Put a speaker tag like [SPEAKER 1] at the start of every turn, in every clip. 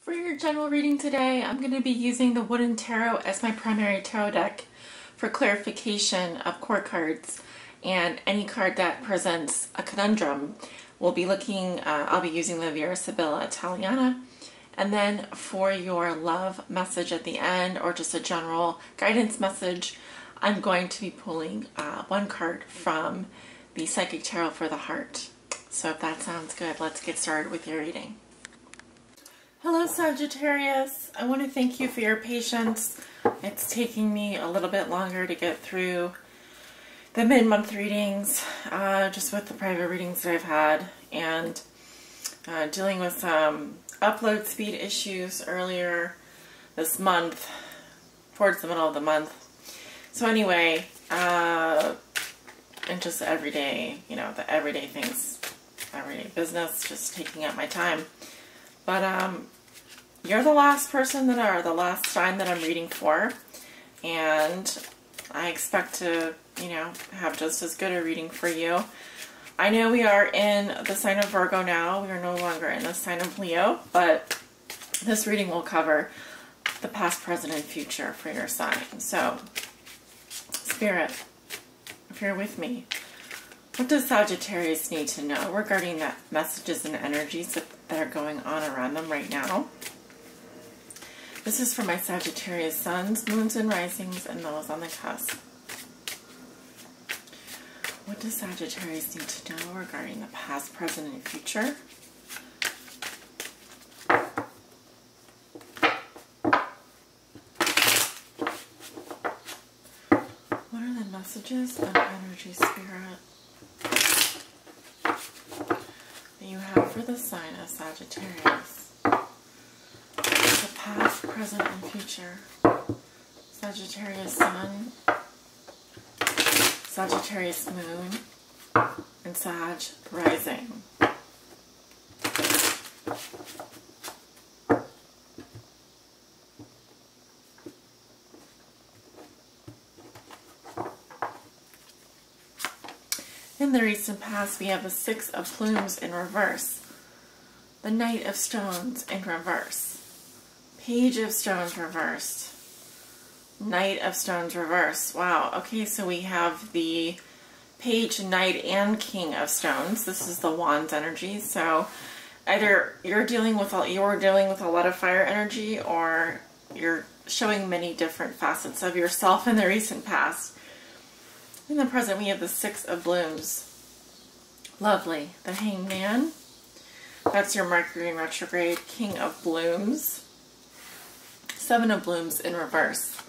[SPEAKER 1] For your general reading today, I'm going to be using the Wooden Tarot as my primary tarot deck for clarification of core cards, and any card that presents a conundrum will be looking, I'll be using the Vera Sibilla Italiana. And then for your love message at the end, or just a general guidance message, I'm going to be pulling one card from the Psychic Tarot for the Heart. So if that sounds good, let's get started with your reading. Hello Sagittarius, I want to thank you for your patience. It's taking me a little bit longer to get through the mid-month readings, just with the private readings that I've had, and dealing with some upload speed issues earlier this month, towards the middle of the month. So anyway, and just everyday, the everyday things, everyday business, just taking up my time. But you're the last person the last sign that I'm reading for, and I expect to, have just as good a reading for you. I know we are in the sign of Virgo now. We are no longer in the sign of Leo, but this reading will cover the past, present, and future for your sign. So, Spirit, if you're with me, what does Sagittarius need to know regarding the messages and energies that are going on around them right now? This is for my Sagittarius suns, moons, and risings, and those on the cusp. What does Sagittarius need to know regarding the past, present, and future? What are the messages and energy, Spirit, that you have for the sign of Sagittarius? The past, present, and future. Sagittarius sun, Sagittarius moon, and Sag rising. In the recent past, we have the Six of Plumes in reverse, the Knight of Stones in reverse, Page of Stones reversed, Knight of Stones reversed. Wow, okay, so we have the Page, Knight, and King of Stones. This is the Wands energy, so either you're dealing with a lot of fire energy, or you're showing many different facets of yourself in the recent past. In the present, we have the Six of Blooms. Lovely. The Hangman. That's your Mercury in retrograde. King of Blooms. Seven of Blooms in reverse.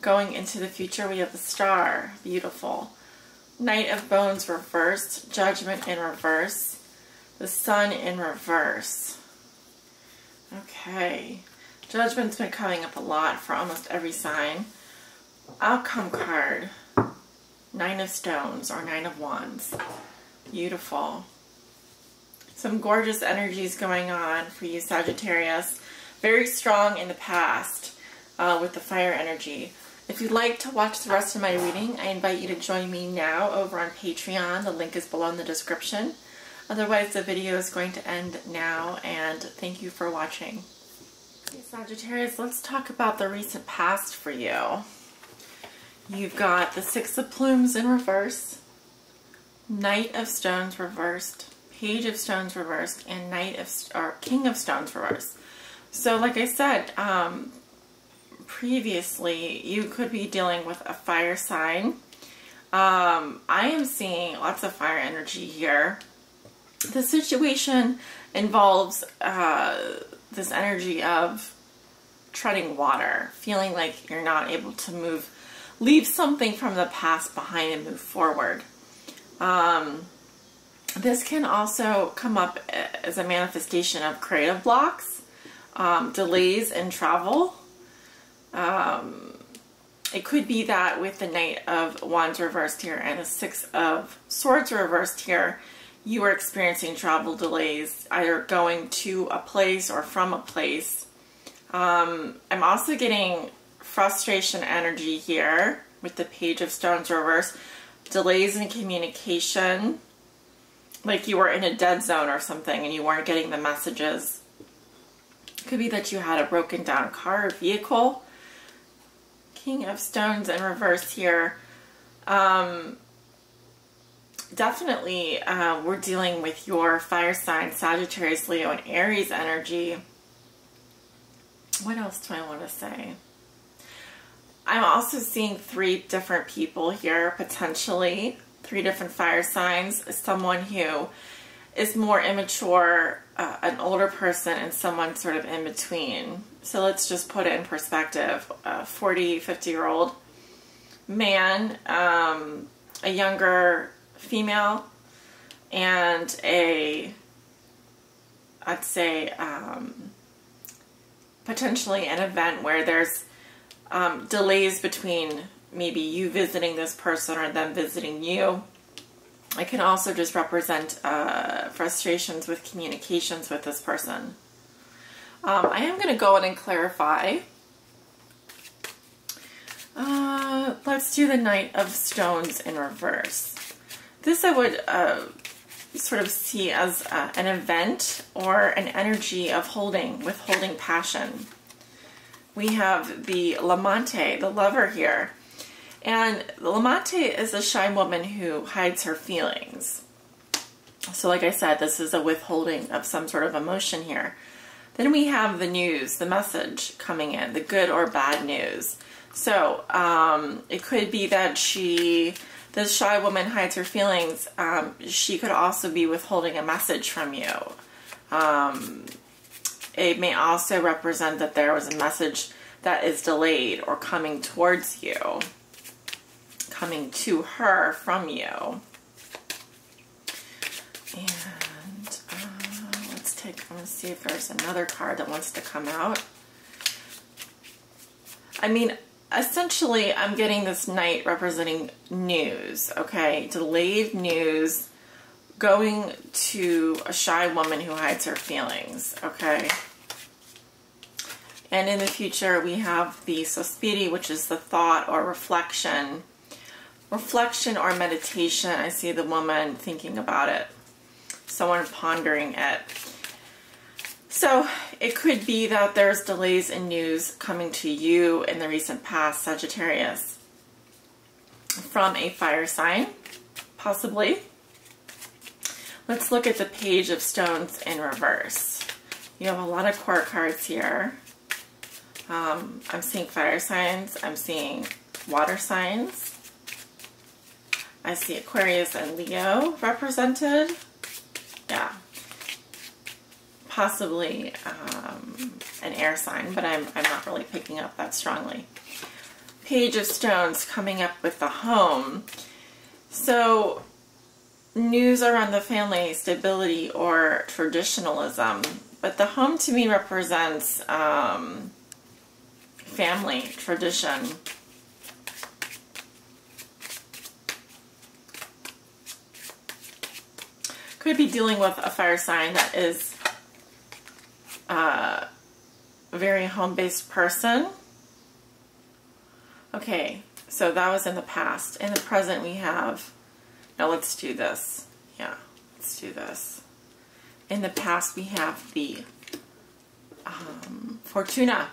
[SPEAKER 1] Going into the future, we have the Star. Beautiful. Knight of Bones reversed. Judgment in reverse. The Sun in reverse. Okay. Judgment's been coming up a lot for almost every sign. Outcome card. Nine of Stones, or Nine of Wands. Beautiful. Some gorgeous energies going on for you, Sagittarius. Very strong in the past with the fire energy. If you'd like to watch the rest of my reading, I invite you to join me now over on Patreon. The link is below in the description. Otherwise, the video is going to end now, and thank you for watching. Okay, Sagittarius, let's talk about the recent past for you. You've got the Six of Plumes in reverse, Knight of Stones reversed, Page of Stones reversed, and King of Stones reversed. So like I said previously, you could be dealing with a fire sign. I am seeing lots of fire energy here. The situation involves this energy of treading water, feeling like you're not able to leave something from the past behind and move forward. This can also come up as a manifestation of creative blocks, delays in travel. It could be that with the Knight of Wands reversed here and the Six of Swords reversed here, you are experiencing travel delays, either going to a place or from a place. I'm also getting frustration energy here with the Page of Stones reverse. Delays in communication, like you were in a dead zone or something and you weren't getting the messages. It could be that you had a broken down car or vehicle. King of Stones in reverse here. Definitely we're dealing with your fire sign, Sagittarius, Leo, and Aries energy. What else do I want to say? I'm also seeing 3 different people here, potentially. 3 different fire signs. Someone who is more immature, an older person, and someone sort of in between. So let's just put it in perspective. 40, 50-year-old man, a younger female, and I'd say potentially an event where there's delays between maybe you visiting this person or them visiting you. It can also just represent frustrations with communications with this person. I am going to go in and clarify. Let's do the Knight of Stones in reverse. This I would sort of see as an event or an energy of withholding passion. We have the Lamante, the lover here. And the Lamante is a shy woman who hides her feelings. So like I said, this is a withholding of some sort of emotion here. Then we have the news, the message coming in, the good or bad news. So it could be that this shy woman hides her feelings. She could also be withholding a message from you. It may also represent that there was a message that is delayed or coming towards you, coming to her from you. And I'm going to see if there's another card that wants to come out. I mean, essentially, I'm getting this Knight representing news, okay? Delayed news going to a shy woman who hides her feelings, okay? And in the future, we have the Sospiri, which is the thought or reflection. Reflection or meditation. I see the woman thinking about it. Someone pondering it. So it could be that there's delays in news coming to you in the recent past, Sagittarius, from a fire sign, possibly. Let's look at the Page of Stones in reverse. You have a lot of court cards here. I'm seeing fire signs. I'm seeing water signs. I see Aquarius and Leo represented. Yeah. Possibly an air sign, but I'm not really picking up that strongly. Page of Stones coming up with the home. So news around the family, stability, or traditionalism. But the home to me represents family, tradition. Could be dealing with a fire sign that is a very home-based person. Okay, so that was in the past. In the present we have, now let's do this. Yeah, let's do this. In the past we have the Fortuna,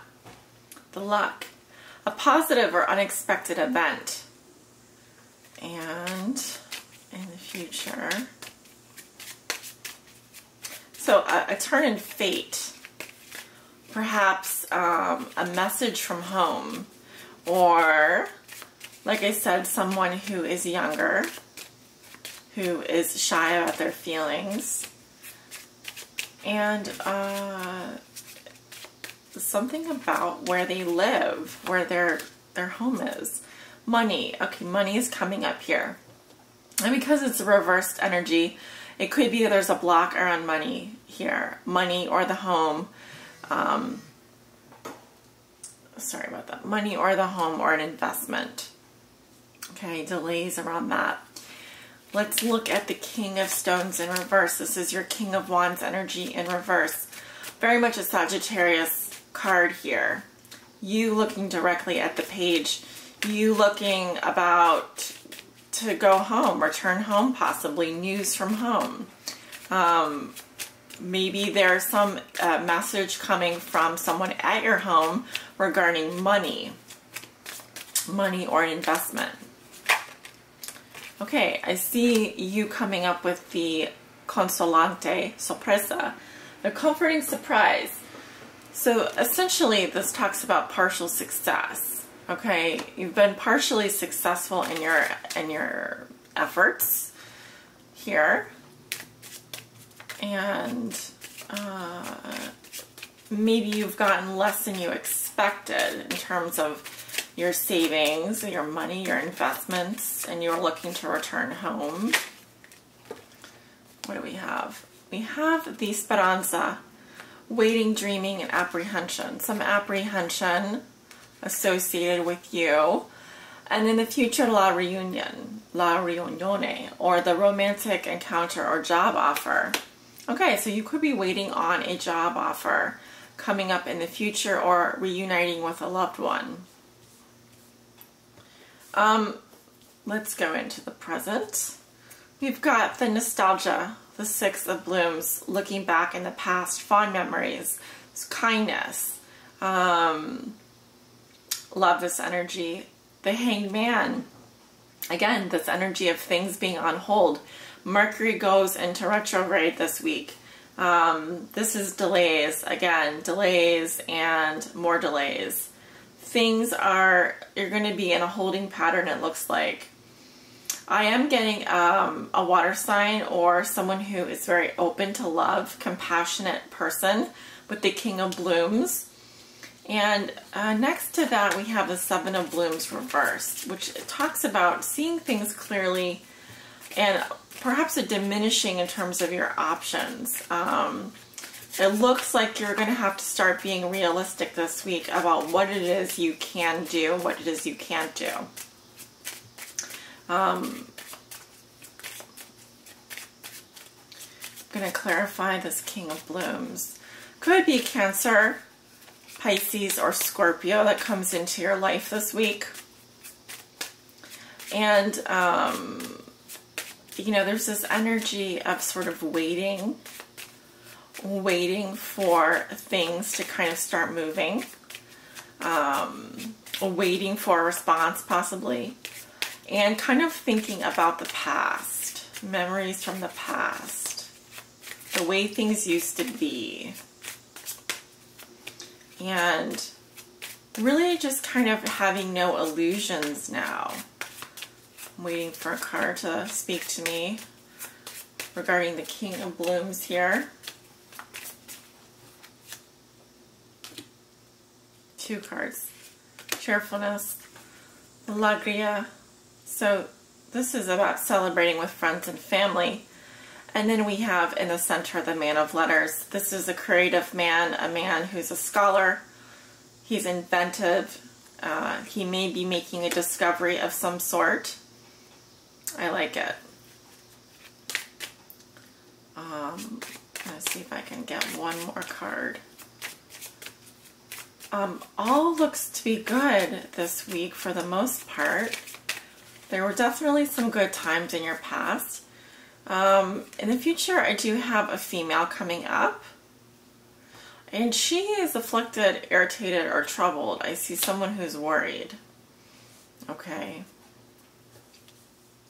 [SPEAKER 1] the luck, a positive or unexpected event. And in the future, so a turn in fate, perhaps a message from home, or like I said, someone who is younger, who is shy about their feelings, and something about where they live, where their home is. Money. Okay, money is coming up here. And because it's a reversed energy, it could be that there's a block around money here. Money or the home. Sorry about that. Money or the home or an investment. Okay, delays around that. Let's look at the King of Stones in reverse. This is your King of Wands energy in reverse. Very much a Sagittarius card here. You looking directly at the page. You looking about to go home, return home possibly, news from home. Maybe there's some message coming from someone at your home regarding money or an investment. Okay, I see you coming up with the consolante sorpresa, the comforting surprise. So essentially this talks about partial success. Okay, you've been partially successful in your efforts here, and maybe you've gotten less than you expected in terms of your savings, your money, your investments, and you're looking to return home. What do we have? We have the speranza, waiting, dreaming, and apprehension. Some apprehension associated with you. And in the future, la riunione, or the romantic encounter or job offer. Okay, so you could be waiting on a job offer coming up in the future, or reuniting with a loved one. Let's go into the present. We've got the nostalgia, the Six of Blooms, looking back in the past, fond memories, kindness, love this energy. The Hanged Man, again, this energy of things being on hold. Mercury goes into retrograde this week. This is delays, again, delays and more delays. You're going to be in a holding pattern, it looks like. I am getting a water sign or someone who is very open to love, compassionate person with the King of Blooms. And next to that, we have the Seven of Blooms reversed, which talks about seeing things clearly and perhaps a diminishing in terms of your options. It looks like you're going to have to start being realistic this week about what it is you can do, what it is you can't do. I'm going to clarify this King of Blooms. Could be Cancer, Pisces, or Scorpio that comes into your life this week. And, you know, there's this energy of sort of waiting for things to kind of start moving, waiting for a response possibly, and kind of thinking about the past, memories from the past, the way things used to be, and really just kind of having no illusions now. I'm waiting for a card to speak to me regarding the King of Blooms here. Two cards. Cheerfulness, Alegria. So this is about celebrating with friends and family. And then we have in the center the Man of Letters. This is a creative man, a man who's a scholar. He's inventive. He may be making a discovery of some sort. I like it. Let's see if I can get one more card. All looks to be good this week for the most part. There were definitely some good times in your past. In the future, I do have a female coming up. And she is afflicted, irritated, or troubled. I see someone who's worried. Okay.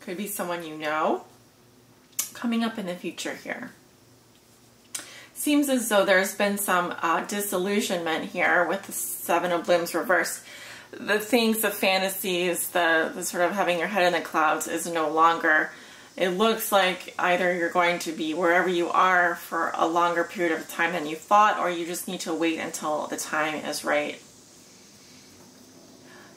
[SPEAKER 1] Could be someone you know coming up in the future here. Seems as though there's been some disillusionment here with the Seven of Blooms reversed. The things, the fantasies, the sort of having your head in the clouds is no longer. It looks like either you're going to be wherever you are for a longer period of time than you thought, or you just need to wait until the time is right.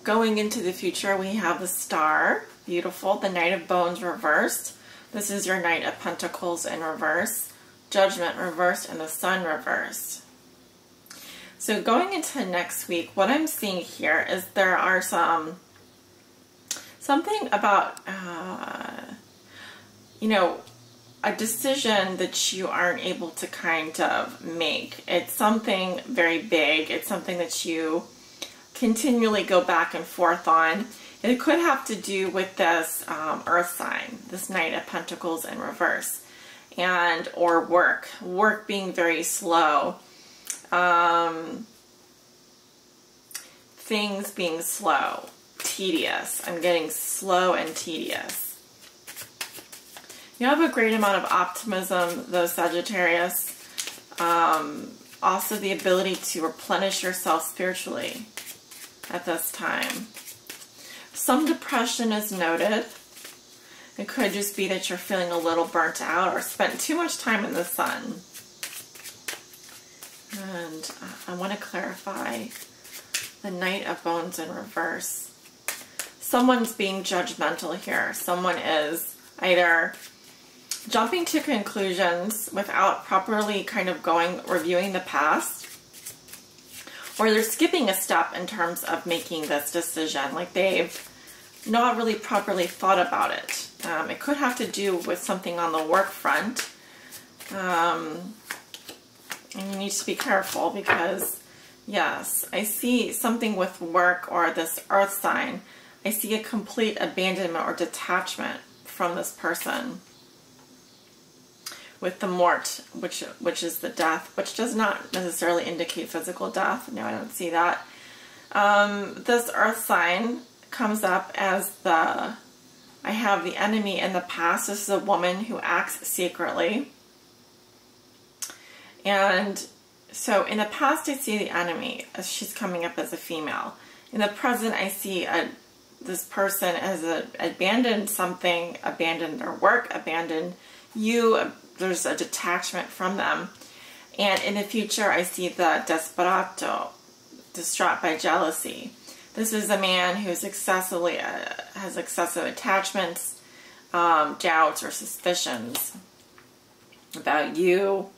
[SPEAKER 1] Going into the future, we have the Star. Beautiful. The Knight of Bones reversed. This is your Knight of Pentacles in reverse. Judgment reversed, and the Sun reversed. So going into next week, what I'm seeing here is there are something about, you know, a decision that you aren't able to kind of make. It's something very big. It's something that you continually go back and forth on. It could have to do with this Earth sign, this Knight of Pentacles in reverse. and or work being very slow, things being slow, tedious. I'm getting slow and tedious. You have a great amount of optimism, though, Sagittarius. Also the ability to replenish yourself spiritually at this time. Some depression is noted. It could just be that you're feeling a little burnt out or spent too much time in the sun. And I want to clarify the Knight of Bones in reverse. Someone's being judgmental here. Someone is either jumping to conclusions without properly kind of reviewing the past, or they're skipping a step in terms of making this decision. Like they've not really properly thought about it. It could have to do with something on the work front. And you need to be careful because, yes, I see something with work or this earth sign. I see a complete abandonment or detachment from this person. With the mort, which is the death, which does not necessarily indicate physical death. No, I don't see that. This earth sign comes up as I have the enemy in the past. This is a woman who acts secretly. And so in the past, I see the enemy as she's coming up as a female. In the present, I see this person has abandoned something, abandoned their work, abandoned you. There's a detachment from them. And in the future, I see the desperato, distraught by jealousy. This is a man who's has excessive attachments, doubts or suspicions about you,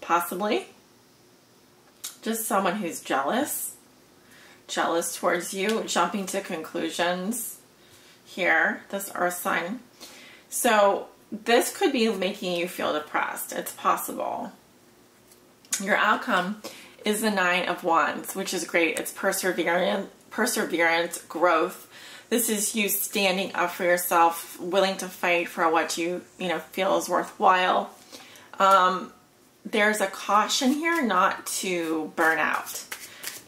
[SPEAKER 1] possibly. Just someone who's jealous towards you, jumping to conclusions here, this earth sign. So this could be making you feel depressed. It's possible. Your outcome is the Nine of Wands, which is great. It's perseverance, growth. This is you standing up for yourself, willing to fight for what you feel is worthwhile. There's a caution here not to burn out.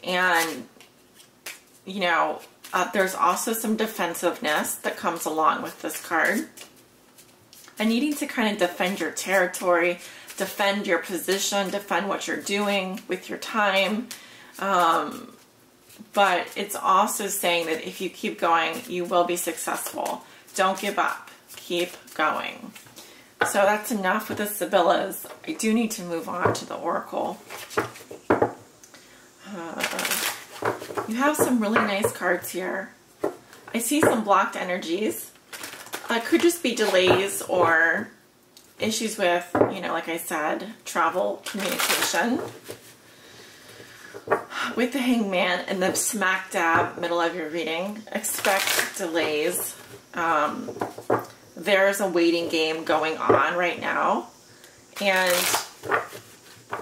[SPEAKER 1] And, there's also some defensiveness that comes along with this card. And needing to kind of defend your territory, defend your position, defend what you're doing with your time. But it's also saying that if you keep going, you will be successful. Don't give up. Keep going. So that's enough with the Sibyllas. I do need to move on to the Oracle. You have some really nice cards here. I see some blocked energies. It could just be delays or issues with, like I said, travel, communication. With the Hangman in the smack dab middle of your reading, expect delays. There's a waiting game going on right now. And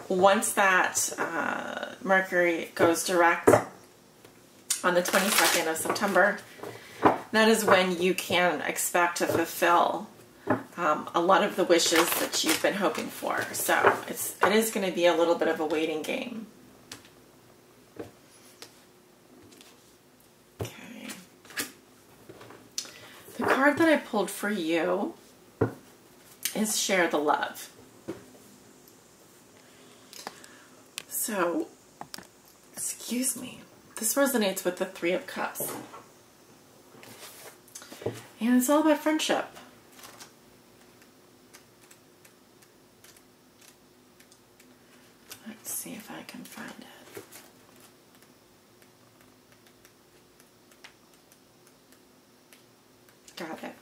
[SPEAKER 1] once that Mercury goes direct on the 22nd of September, that is when you can expect to fulfill a lot of the wishes that you've been hoping for. So it is going to be a little bit of a waiting game. Okay. The card that I pulled for you is Share the Love. So, excuse me. This resonates with the Three of Cups. And it's all about friendship. Let's see if I can find it. Got it.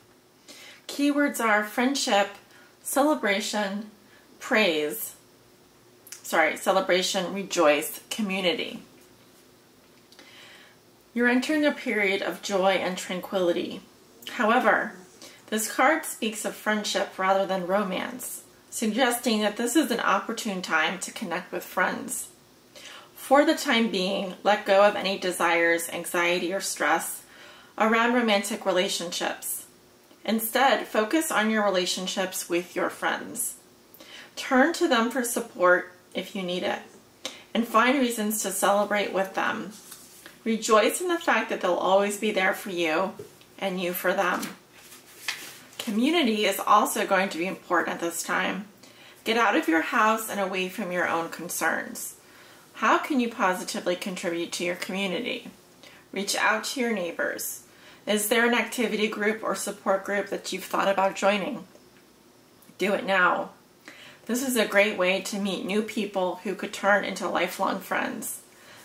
[SPEAKER 1] Keywords are friendship, celebration, praise. Sorry, celebration, rejoice, community. You're entering a period of joy and tranquility. However, this card speaks of friendship rather than romance, suggesting that this is an opportune time to connect with friends. For the time being, let go of any desires, anxiety, or stress around romantic relationships. Instead, focus on your relationships with your friends. Turn to them for support if you need it, and find reasons to celebrate with them. Rejoice in the fact that they'll always be there for you and you for them. Community is also going to be important at this time. Get out of your house and away from your own concerns. How can you positively contribute to your community? Reach out to your neighbors. Is there an activity group or support group that you've thought about joining? Do it now. This is a great way to meet new people who could turn into lifelong friends.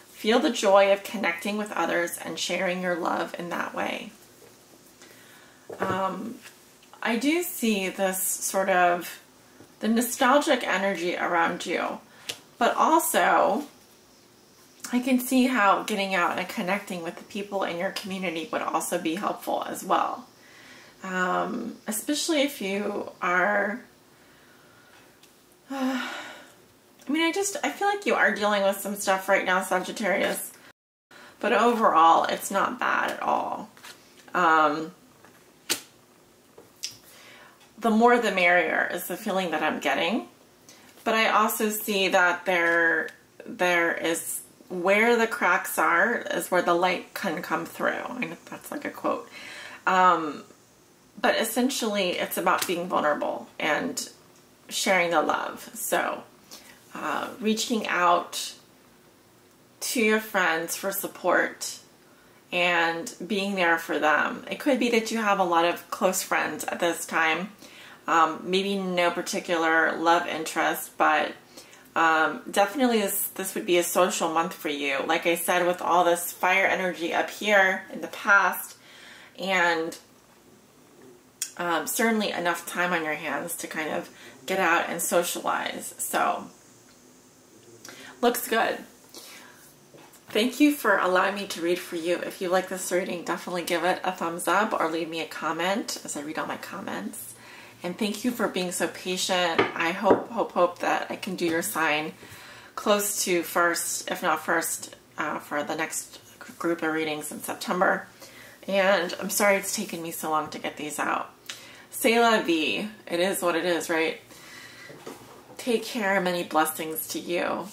[SPEAKER 1] Feel the joy of connecting with others and sharing your love in that way. I do see this sort of the nostalgic energy around you, but also I can see how getting out and connecting with the people in your community would also be helpful as well. Especially if you are, I feel like you are dealing with some stuff right now, Sagittarius, but overall it's not bad at all. The more the merrier is the feeling that I'm getting, but I also see that there is, where the cracks are is where the light can come through. I know that's like a quote. But essentially it's about being vulnerable and sharing the love. So reaching out to your friends for support and being there for them. It could be that you have a lot of close friends at this time. Maybe no particular love interest, but definitely this would be a social month for you. Like I said, with all this fire energy up here in the past, and certainly enough time on your hands to kind of get out and socialize. So, looks good. Thank you for allowing me to read for you. If you like this reading, definitely give it a thumbs up or leave me a comment as I read all my comments. And thank you for being so patient. I hope that I can do your sign close to first, if not first, for the next group of readings in September. And I'm sorry it's taken me so long to get these out. C'est la vie. It is what it is, right? Take care. Many blessings to you.